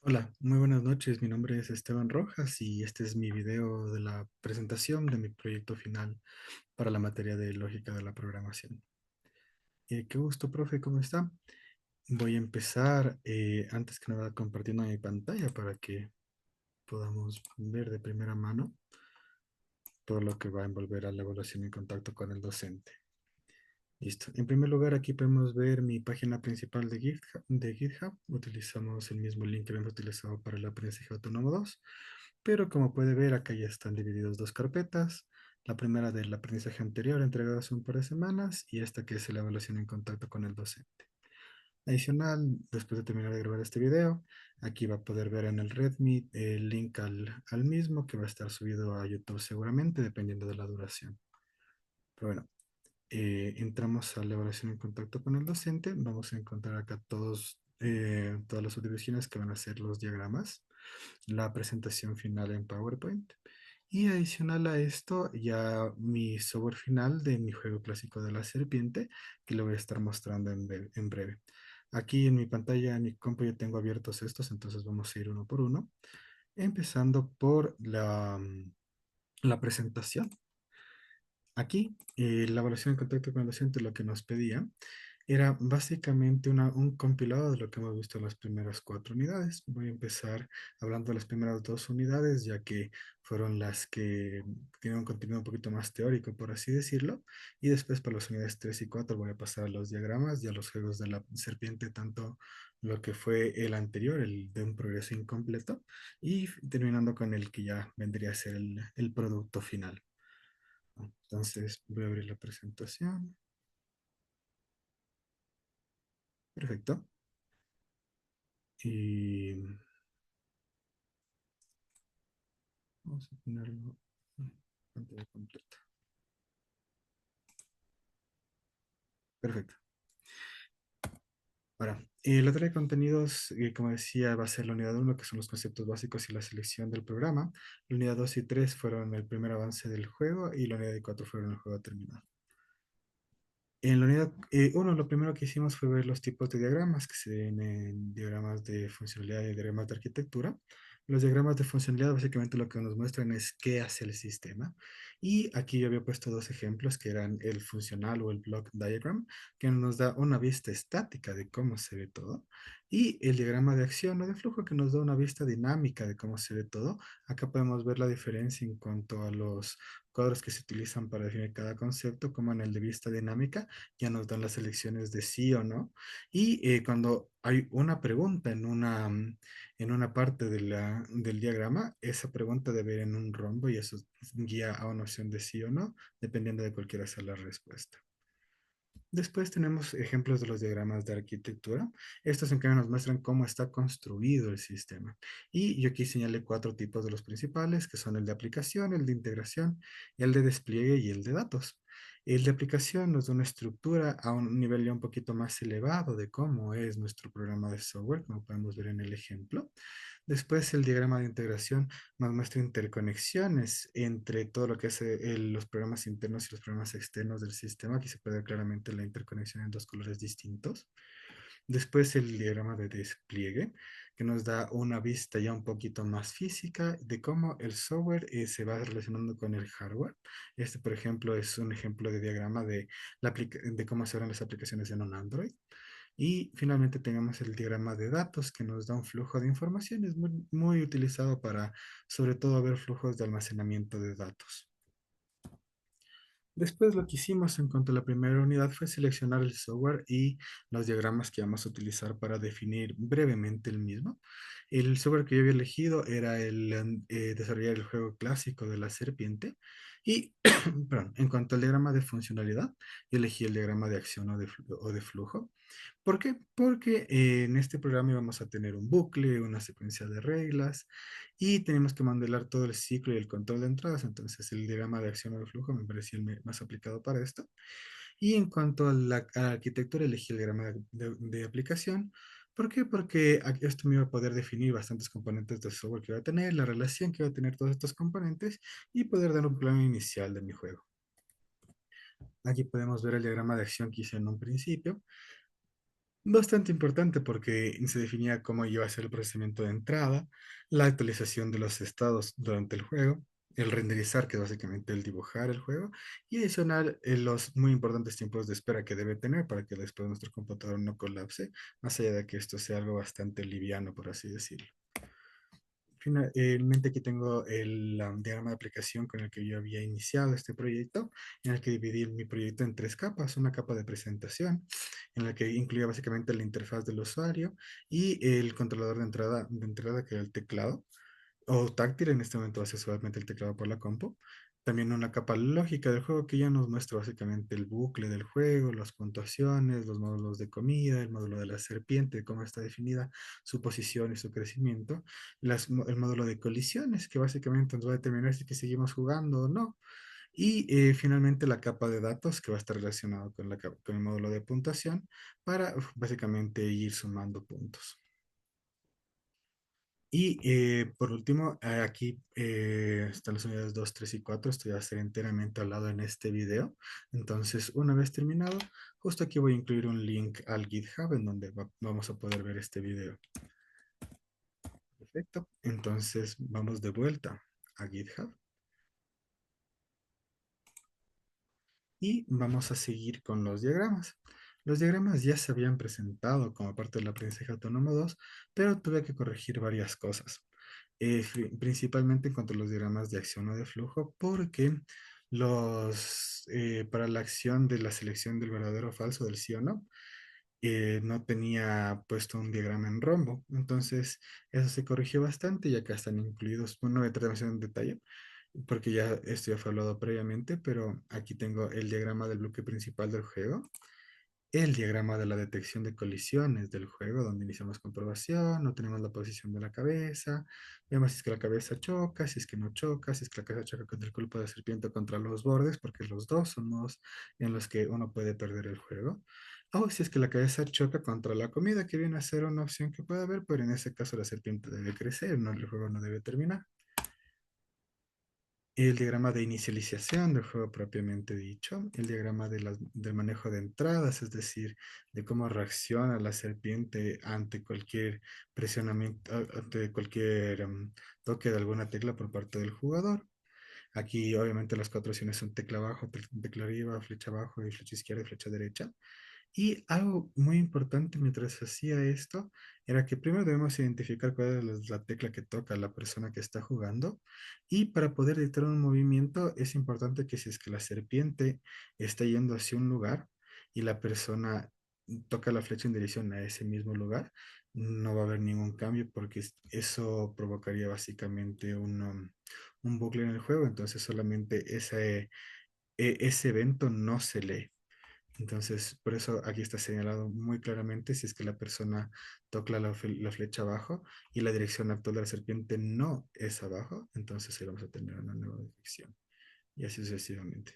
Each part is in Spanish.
Hola, muy buenas noches. Mi nombre es Esteban Rojas y este es mi video de la presentación de mi proyecto final para la materia de lógica de la programación. Qué gusto, profe, ¿cómo está? Voy a empezar antes que nada compartiendo mi pantalla para que podamos ver de primera mano todo lo que va a envolver a la evaluación en contacto con el docente. Listo. En primer lugar, aquí podemos ver mi página principal de GitHub. Utilizamos el mismo link que hemos utilizado para el aprendizaje autónomo 2. Pero como puede ver, acá ya están divididos dos carpetas. La primera del aprendizaje anterior, entregada hace un par de semanas, y esta que es la evaluación en contacto con el docente. Adicional, después de terminar de grabar este video, aquí va a poder ver en el Readme el link al mismo que va a estar subido a YouTube seguramente, dependiendo de la duración. Pero bueno, entramos a la evaluación en contacto con el docente. Vamos a encontrar acá todas las subdivisiones que van a ser los diagramas, la presentación final en PowerPoint. Y adicional a esto, ya mi software final de mi juego clásico de la serpiente, que lo voy a estar mostrando en breve. Aquí en mi pantalla, en mi compu, yo tengo abiertos estos, entonces vamos a ir uno por uno, empezando por la presentación. Aquí, la evaluación en contacto con el docente lo que nos pedía era básicamente un compilado de lo que hemos visto en las primeras cuatro unidades. Voy a empezar hablando de las primeras dos unidades, ya que fueron las que tienen un contenido un poquito más teórico, por así decirlo. Y después para las unidades 3 y 4 voy a pasar a los diagramas y a los juegos de la serpiente, tanto lo que fue el anterior, el de un progreso incompleto, y terminando con el que ya vendría a ser el producto final. Entonces voy a abrir la presentación. Perfecto. Y vamos a ponerlo en pantalla completa. Perfecto. Ahora, la tabla de contenidos, como decía, va a ser la unidad uno, que son los conceptos básicos y la selección del programa. La unidad 2 y 3 fueron el primer avance del juego y la unidad 4 fueron el juego terminado. En la unidad 1, lo primero que hicimos fue ver los tipos de diagramas, que se ven en diagramas de funcionalidad y diagramas de arquitectura. Los diagramas de funcionalidad básicamente lo que nos muestran es qué hace el sistema. Y aquí yo había puesto dos ejemplos, que eran el funcional o el block diagram, que nos da una vista estática de cómo se ve todo, y el diagrama de acción o de flujo, que nos da una vista dinámica de cómo se ve todo. Acá podemos ver la diferencia en cuanto a los cuadros que se utilizan para definir cada concepto, como en el de vista dinámica ya nos dan las selecciones de sí o no. Y cuando hay una pregunta en una parte del diagrama, esa pregunta debe ir en un rombo y eso guía a una opción de sí o no, dependiendo de cualquiera sea la respuesta. Después tenemos ejemplos de los diagramas de arquitectura. Estos en cambio nos muestran cómo está construido el sistema. Y yo aquí señalé cuatro tipos de los principales, que son el de aplicación, el de integración, el de despliegue y el de datos. El de aplicación nos da una estructura a un nivel ya un poquito más elevado de cómo es nuestro programa de software, como podemos ver en el ejemplo. Después el diagrama de integración nos muestra interconexiones entre todo lo que es los programas internos y los programas externos del sistema. Aquí se puede ver claramente la interconexión en dos colores distintos. Después el diagrama de despliegue, que nos da una vista ya un poquito más física de cómo el software se va relacionando con el hardware. Este, por ejemplo, es un ejemplo de diagrama de cómo se abren las aplicaciones en un Android. Y finalmente tenemos el diagrama de datos que nos da un flujo de información. Es muy utilizado para, sobre todo, ver flujos de almacenamiento de datos. Después lo que hicimos en cuanto a la primera unidad fue seleccionar el software y los diagramas que vamos a utilizar para definir brevemente el mismo. El software que yo había elegido era desarrollar el juego clásico de la serpiente. Y, perdón, en cuanto al diagrama de funcionalidad, yo elegí el diagrama de acción o de flujo. ¿Por qué? Porque en este programa íbamos a tener un bucle, una secuencia de reglas y tenemos que modelar todo el ciclo y el control de entradas. Entonces el diagrama de acción o de flujo me parecía más aplicado para esto. Y en cuanto a la arquitectura, elegí el diagrama de aplicación. ¿Por qué? Porque esto me iba a poder definir bastantes componentes del software que iba a tener, la relación que iba a tener todos estos componentes y poder dar un plano inicial de mi juego. Aquí podemos ver el diagrama de acción que hice en un principio. Bastante importante porque se definía cómo iba a ser el procesamiento de entrada, la actualización de los estados durante el juego, el renderizar, que es básicamente el dibujar el juego, y adicional los muy importantes tiempos de espera que debe tener para que después nuestro computador no colapse, más allá de que esto sea algo bastante liviano, por así decirlo. Finalmente aquí tengo el diagrama de aplicación con el que yo había iniciado este proyecto, en el que dividí mi proyecto en tres capas. Una capa de presentación, en la que incluía básicamente la interfaz del usuario y el controlador de entrada que era el teclado o táctil, en este momento va a ser solamente el teclado por la compu. También una capa lógica del juego que ya nos muestra básicamente el bucle del juego, las puntuaciones, los módulos de comida, el módulo de la serpiente, cómo está definida su posición y su crecimiento. El módulo de colisiones, que básicamente nos va a determinar si que seguimos jugando o no. Y finalmente la capa de datos, que va a estar relacionado con, con el módulo de puntuación, para básicamente ir sumando puntos. Y por último, aquí están las unidades 2, 3 y 4. Esto ya va a ser enteramente hablado en este video. Entonces, una vez terminado, justo aquí voy a incluir un link al GitHub en donde vamos a poder ver este video. Perfecto. Entonces, vamos de vuelta a GitHub y vamos a seguir con los diagramas. Los diagramas ya se habían presentado como parte del aprendizaje autónomo 2, pero tuve que corregir varias cosas. Principalmente en cuanto a los diagramas de acción o de flujo, porque para la acción de la selección del verdadero o falso, del sí o no tenía puesto un diagrama en rombo. Entonces, eso se corrigió bastante y acá están incluidos. Bueno, no voy a entrar demasiado en detalle, porque ya esto ya fue hablado previamente, pero aquí tengo el diagrama del bloque principal del juego, el diagrama de la detección de colisiones del juego, donde iniciamos comprobación, no tenemos la posición de la cabeza, vemos si es que la cabeza choca, si es que no choca, si es que la cabeza choca contra el cuerpo de la serpiente o contra los bordes, porque los dos son modos en los que uno puede perder el juego. O si es que la cabeza choca contra la comida, que viene a ser una opción que puede haber, pero en ese caso la serpiente debe crecer, no, el juego no debe terminar. El diagrama de inicialización del juego propiamente dicho, el diagrama del manejo de entradas, es decir, de cómo reacciona la serpiente ante cualquier presionamiento, ante cualquier toque de alguna tecla por parte del jugador. Aquí obviamente las cuatro opciones son tecla abajo, tecla arriba, flecha abajo y flecha izquierda y flecha derecha. Y algo muy importante mientras hacía esto era que primero debemos identificar cuál es la tecla que toca la persona que está jugando. Y para poder dictar un movimiento es importante que si es que la serpiente está yendo hacia un lugar y la persona toca la flecha en dirección a ese mismo lugar, no va a haber ningún cambio porque eso provocaría básicamente un bucle en el juego. Entonces solamente ese evento no se lee. Entonces, por eso aquí está señalado muy claramente si es que la persona toca la flecha abajo y la dirección actual de la serpiente no es abajo, entonces ahí vamos a tener una nueva dirección. Y así sucesivamente.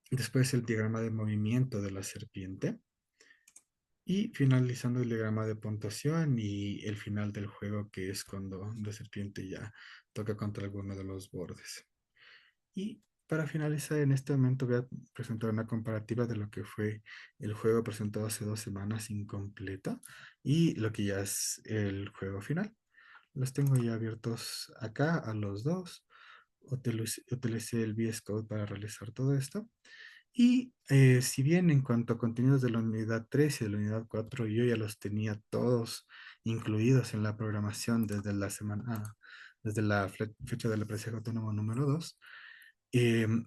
Después el diagrama de movimiento de la serpiente. Y finalizando el diagrama de puntuación y el final del juego, que es cuando la serpiente ya toca contra alguno de los bordes. Y para finalizar, en este momento voy a presentar una comparativa de lo que fue el juego presentado hace 2 semanas incompleto y lo que ya es el juego final. Los tengo ya abiertos acá a los dos. Utilicé el VS Code para realizar todo esto. Y si bien en cuanto a contenidos de la unidad 3 y de la unidad 4 yo ya los tenía todos incluidos en la programación desde la semana, desde la fecha del aprendizaje autónomo número 2,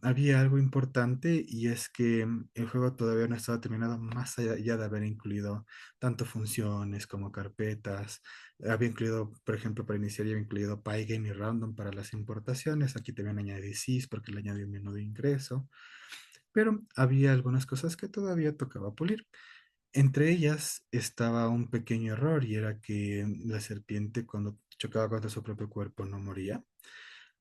había algo importante y es que el juego todavía no estaba terminado más allá ya de haber incluido tanto funciones como carpetas. Había incluido, por ejemplo, para iniciar ya había incluido Pygame y Random para las importaciones. Aquí también añadí Sys porque le añadí un menú de ingreso. Pero había algunas cosas que todavía tocaba pulir. Entre ellas estaba un pequeño error y era que la serpiente cuando chocaba contra su propio cuerpo no moría.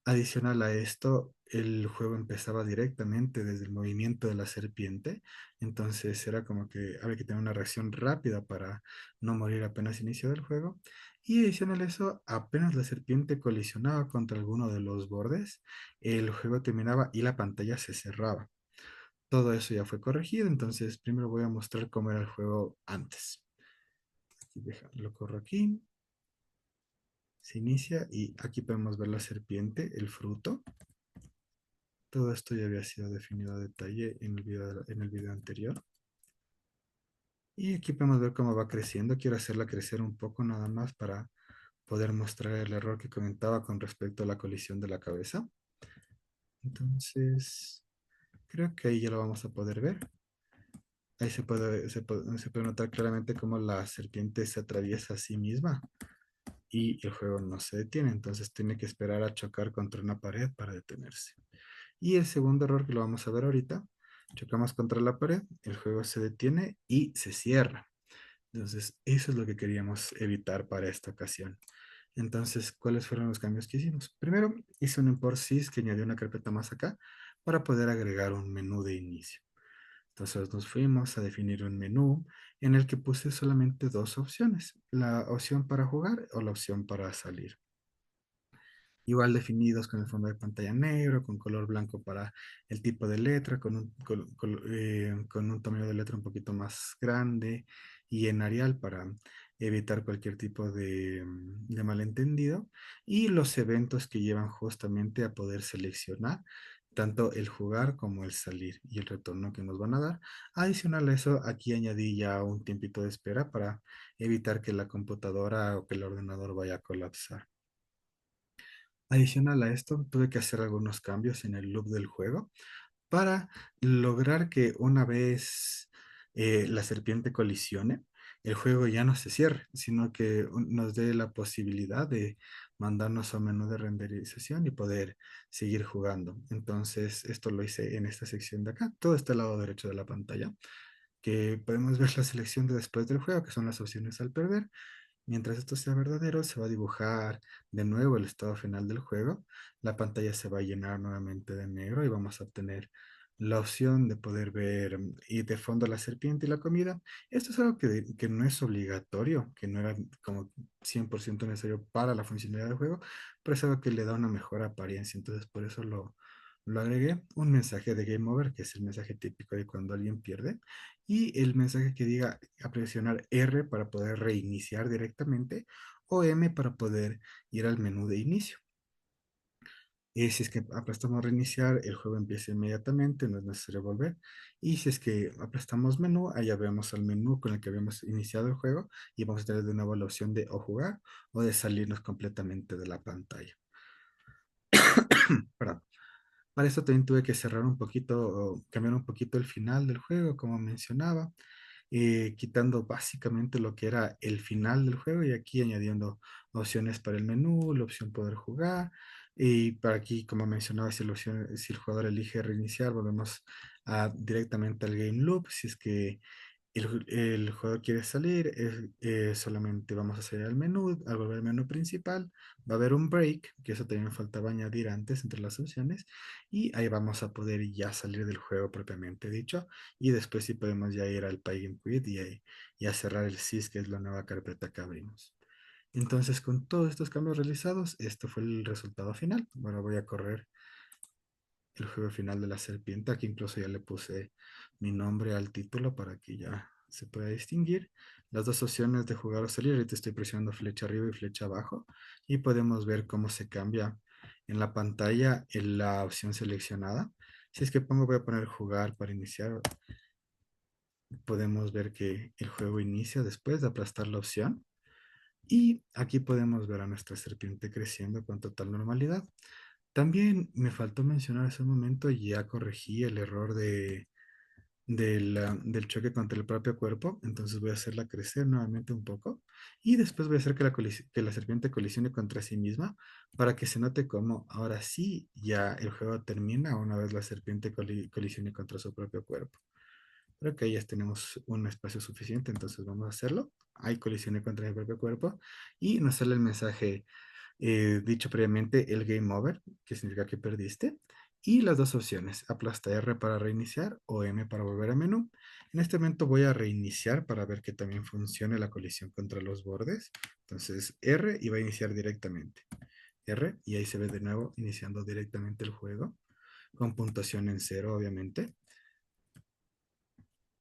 Adicional a esto, el juego empezaba directamente desde el movimiento de la serpiente, entonces era como que había que tener una reacción rápida para no morir apenas inicio del juego. Y adicional a eso, apenas la serpiente colisionaba contra alguno de los bordes, el juego terminaba y la pantalla se cerraba. Todo eso ya fue corregido, entonces primero voy a mostrar cómo era el juego antes. Lo corro aquí, se inicia y aquí podemos ver la serpiente, el fruto. Todo esto ya había sido definido a detalle en el video anterior. Y aquí podemos ver cómo va creciendo. Quiero hacerla crecer un poco nada más para poder mostrar el error que comentaba con respecto a la colisión de la cabeza. Entonces, creo que ahí ya lo vamos a poder ver. Ahí se puede notar claramente cómo la serpiente se atraviesa a sí misma y el juego no se detiene. Entonces tiene que esperar a chocar contra una pared para detenerse. Y el segundo error que lo vamos a ver ahorita, chocamos contra la pared, el juego se detiene y se cierra. Entonces, eso es lo que queríamos evitar para esta ocasión. Entonces, ¿cuáles fueron los cambios que hicimos? Primero, hice un import sys que añadió una carpeta más acá para poder agregar un menú de inicio. Entonces nos fuimos a definir un menú en el que puse solamente dos opciones, la opción para jugar o la opción para salir. Igual definidos con el fondo de pantalla negro, con color blanco para el tipo de letra, con un tamaño de letra un poquito más grande y en Arial para evitar cualquier tipo de malentendido. Y los eventos que llevan justamente a poder seleccionar tanto el jugar como el salir y el retorno que nos van a dar. Adicional a eso, aquí añadí ya un tiempito de espera para evitar que la computadora o que el ordenador vaya a colapsar. Adicional a esto, tuve que hacer algunos cambios en el loop del juego para lograr que una vez la serpiente colisione, el juego ya no se cierre, sino que nos dé la posibilidad de mandarnos a un menú de renderización y poder seguir jugando. Entonces, esto lo hice en esta sección de acá. Todo está al lado derecho de la pantalla, que podemos ver la selección de después del juego, que son las opciones al perder. Mientras esto sea verdadero, se va a dibujar de nuevo el estado final del juego. La pantalla se va a llenar nuevamente de negro y vamos a obtener la opción de poder ver y de fondo la serpiente y la comida. Esto es algo que no es obligatorio, que no era como 100% necesario para la funcionalidad del juego, pero es algo que le da una mejor apariencia. Entonces, por eso lo agregué. Un mensaje de Game Over, que es el mensaje típico de cuando alguien pierde y el mensaje que diga a presionar R para poder reiniciar directamente o M para poder ir al menú de inicio. Y si es que aplastamos reiniciar, el juego empieza inmediatamente, no es necesario volver. Y si es que aplastamos menú, allá vemos al menú con el que habíamos iniciado el juego y vamos a tener de nuevo la opción de o jugar o de salirnos completamente de la pantalla. Perdón. Para eso también tuve que cerrar un poquito, o cambiar un poquito el final del juego, como mencionaba, quitando básicamente lo que era el final del juego y aquí añadiendo opciones para el menú, la opción poder jugar. Y para aquí, como mencionaba, si el jugador elige reiniciar, volvemos directamente al game loop. Si es que el jugador quiere salir, solamente vamos a salir al menú, al volver al menú principal, va a haber un break, que eso también me faltaba añadir antes entre las opciones, y ahí vamos a poder ya salir del juego propiamente dicho, y después sí podemos ya ir al Pay and Quit y a cerrar el sys, que es la nueva carpeta que abrimos. Entonces, con todos estos cambios realizados, esto fue el resultado final. Bueno, voy a correr el juego final de la serpiente. Aquí incluso ya le puse mi nombre al título para que ya se pueda distinguir. Las dos opciones de jugar o salir. Ahorita estoy presionando flecha arriba y flecha abajo y podemos ver cómo se cambia en la pantalla en la opción seleccionada. Si es que voy a poner jugar para iniciar, podemos ver que el juego inicia después de aplastar la opción. Y aquí podemos ver a nuestra serpiente creciendo con total normalidad. También me faltó mencionar hace un momento, ya corregí el error del choque contra el propio cuerpo, entonces voy a hacerla crecer nuevamente un poco y después voy a hacer que la serpiente colisione contra sí misma para que se note como ahora sí ya el juego termina una vez la serpiente colisione contra su propio cuerpo. Creo que ahí ya tenemos un espacio suficiente, entonces vamos a hacerlo. Ahí colisioné contra mi propio cuerpo y nos sale el mensaje dicho previamente, el game over, que significa que perdiste, y las dos opciones, aplasta R para reiniciar o M para volver a menú. En este momento voy a reiniciar para ver que también funcione la colisión contra los bordes. Entonces R y va a iniciar directamente. R y ahí se ve de nuevo iniciando directamente el juego, con puntuación en cero, obviamente.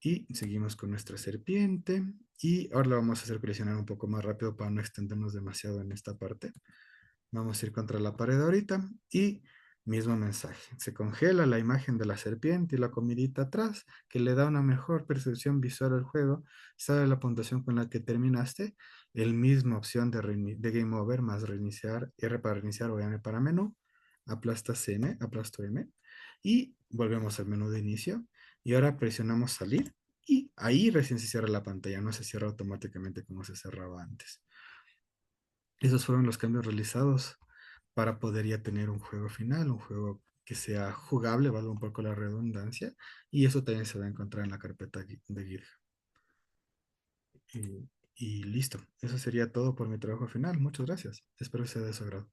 Y seguimos con nuestra serpiente. Y ahora la vamos a hacer presionar un poco más rápido para no extendernos demasiado en esta parte. Vamos a ir contra la pared ahorita y mismo mensaje. Se congela la imagen de la serpiente y la comidita atrás, que le da una mejor percepción visual al juego. Sale la puntuación con la que terminaste. El mismo opción de Game Over más reiniciar, R para reiniciar o M para menú. Aplastas M, aplasto M y volvemos al menú de inicio. Y ahora presionamos salir y ahí recién se cierra la pantalla, no se cierra automáticamente como se cerraba antes. Esos fueron los cambios realizados para poder ya tener un juego final, un juego que sea jugable, valga un poco la redundancia, y eso también se va a encontrar en la carpeta de GitHub. Y listo, eso sería todo por mi trabajo final. Muchas gracias. Espero que sea de su agrado.